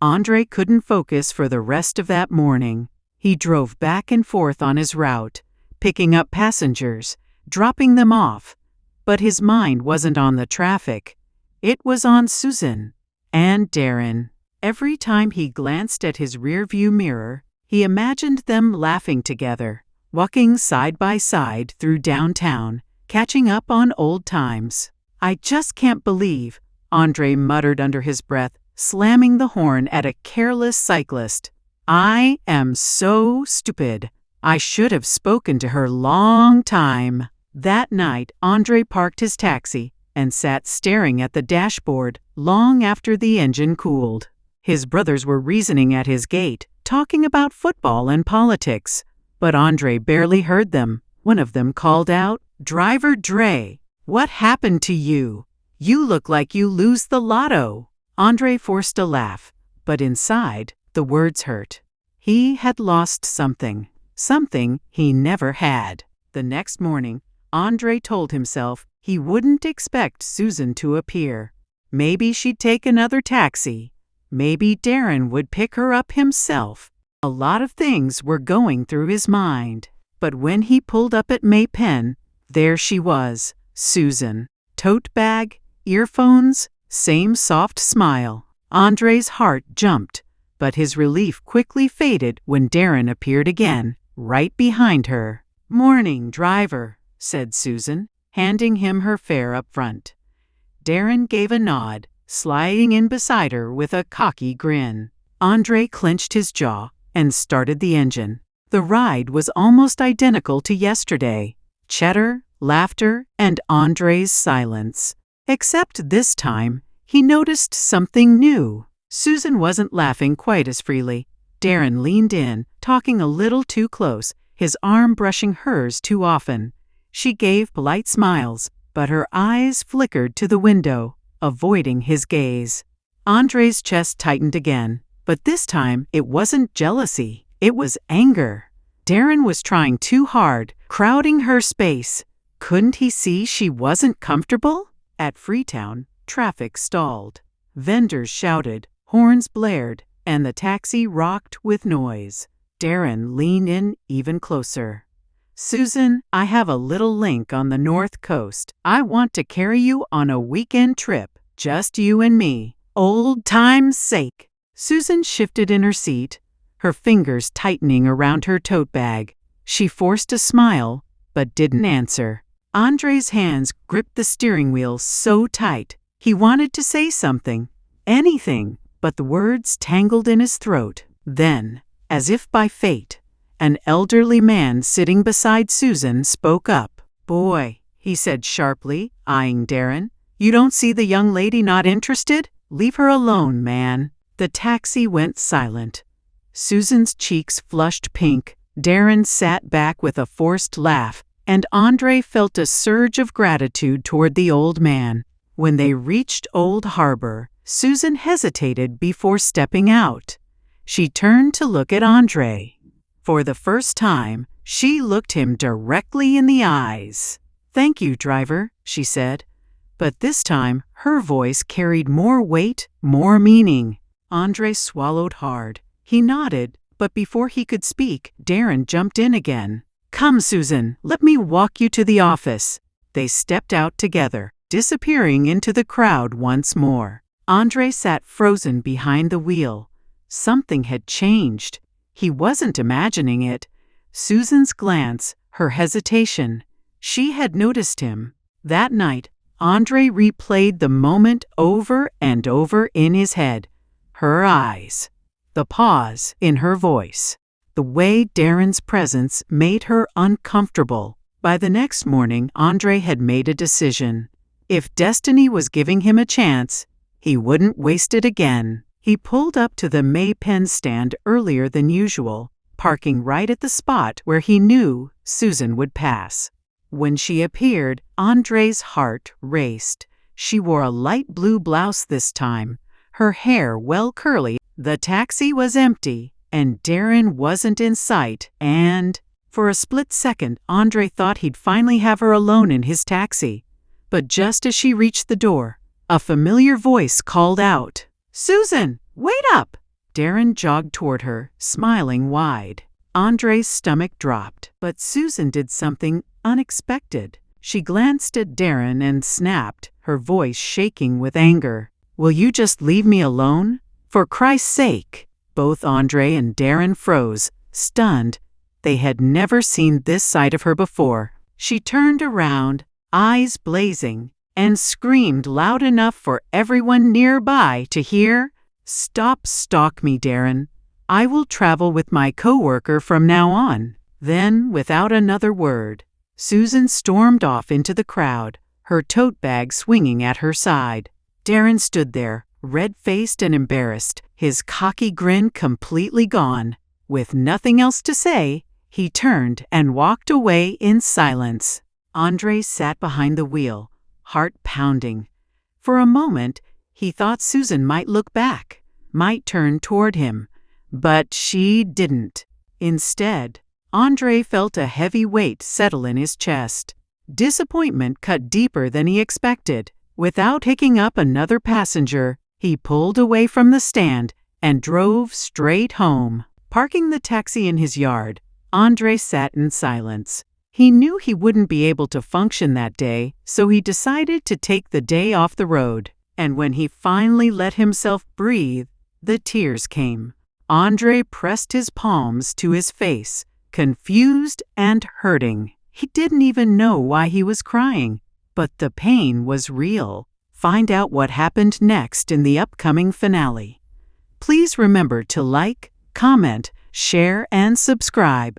Andre couldn't focus for the rest of that morning. He drove back and forth on his route, picking up passengers, dropping them off. But his mind wasn't on the traffic. It was on Susan and Darren. Every time he glanced at his rearview mirror, he imagined them laughing together, walking side by side through downtown, catching up on old times. "I just can't believe," Andre muttered under his breath, slamming the horn at a careless cyclist. "I am so stupid. I should have spoken to her long time." That night, Andre parked his taxi and sat staring at the dashboard long after the engine cooled. His brothers were reasoning at his gate, talking about football and politics, but Andre barely heard them. One of them called out, "Driver Dre, what happened to you? You look like you lose the lotto." Andre forced a laugh, but inside, the words hurt. He had lost something he never had. The next morning, Andre told himself he wouldn't expect Susan to appear. Maybe she'd take another taxi. Maybe Darren would pick her up himself. A lot of things were going through his mind. But when he pulled up at May Pen, there she was, Susan. Tote bag, earphones, same soft smile. Andre's heart jumped, but his relief quickly faded when Darren appeared again, right behind her. "Morning, driver," said Susan, handing him her fare up front. Darren gave a nod, sliding in beside her with a cocky grin. Andre clenched his jaw and started the engine. The ride was almost identical to yesterday. Chatter, laughter, and Andre's silence. Except this time, he noticed something new. Susan wasn't laughing quite as freely. Darren leaned in, talking a little too close, his arm brushing hers too often. She gave polite smiles, but her eyes flickered to the window, avoiding his gaze. Andre's chest tightened again, but this time it wasn't jealousy, it was anger. Darren was trying too hard, crowding her space. Couldn't he see she wasn't comfortable? At Freetown, traffic stalled. Vendors shouted, horns blared, and the taxi rocked with noise. Darren leaned in even closer. "Susan, I have a little link on the North Coast. I want to carry you on a weekend trip, just you and me. Old time's sake." Susan shifted in her seat, her fingers tightening around her tote bag. She forced a smile, but didn't answer. Andre's hands gripped the steering wheel so tight, he wanted to say something, anything, but the words tangled in his throat. Then, as if by fate, an elderly man sitting beside Susan spoke up. "Boy," he said sharply, eyeing Darren, "you don't see the young lady not interested? Leave her alone, man." The taxi went silent. Susan's cheeks flushed pink. Darren sat back with a forced laugh, and Andre felt a surge of gratitude toward the old man. When they reached Old Harbor, Susan hesitated before stepping out. She turned to look at Andre. For the first time, she looked him directly in the eyes. "Thank you, driver," she said. But this time, her voice carried more weight, more meaning. Andre swallowed hard. He nodded, but before he could speak, Darren jumped in again. "Come, Susan, let me walk you to the office." They stepped out together, disappearing into the crowd once more. Andre sat frozen behind the wheel. Something had changed. He wasn't imagining it. Susan's glance, her hesitation. She had noticed him. That night, Andre replayed the moment over and over in his head. Her eyes. The pause in her voice. The way Darren's presence made her uncomfortable. By the next morning, Andre had made a decision. If destiny was giving him a chance, he wouldn't waste it again. He pulled up to the May Pen stand earlier than usual, parking right at the spot where he knew Susan would pass. When she appeared, Andre's heart raced. She wore a light blue blouse this time, her hair well curly. The taxi was empty, and Darren wasn't in sight, and for a split second, Andre thought he'd finally have her alone in his taxi. But just as she reached the door, a familiar voice called out, "Susan, wait up!" Darren jogged toward her, smiling wide. Andre's stomach dropped, but Susan did something unexpected. She glanced at Darren and snapped, her voice shaking with anger. "Will you just leave me alone? For Christ's sake!" Both Andre and Darren froze, stunned. They had never seen this side of her before. She turned around, eyes blazing, and screamed loud enough for everyone nearby to hear. "Stop stalk me, Darren. I will travel with my coworker from now on." Then, without another word, Susan stormed off into the crowd, her tote bag swinging at her side. Darren stood there, red-faced and embarrassed, his cocky grin completely gone. With nothing else to say, he turned and walked away in silence. Andre sat behind the wheel, heart pounding. For a moment, he thought Susan might look back, might turn toward him, but she didn't. Instead, Andre felt a heavy weight settle in his chest. Disappointment cut deeper than he expected. Without picking up another passenger, he pulled away from the stand and drove straight home. Parking the taxi in his yard, Andre sat in silence. He knew he wouldn't be able to function that day, so he decided to take the day off the road. And when he finally let himself breathe, the tears came. Andre pressed his palms to his face, confused and hurting. He didn't even know why he was crying, but the pain was real. Find out what happened next in the upcoming finale. Please remember to like, comment, share, and subscribe.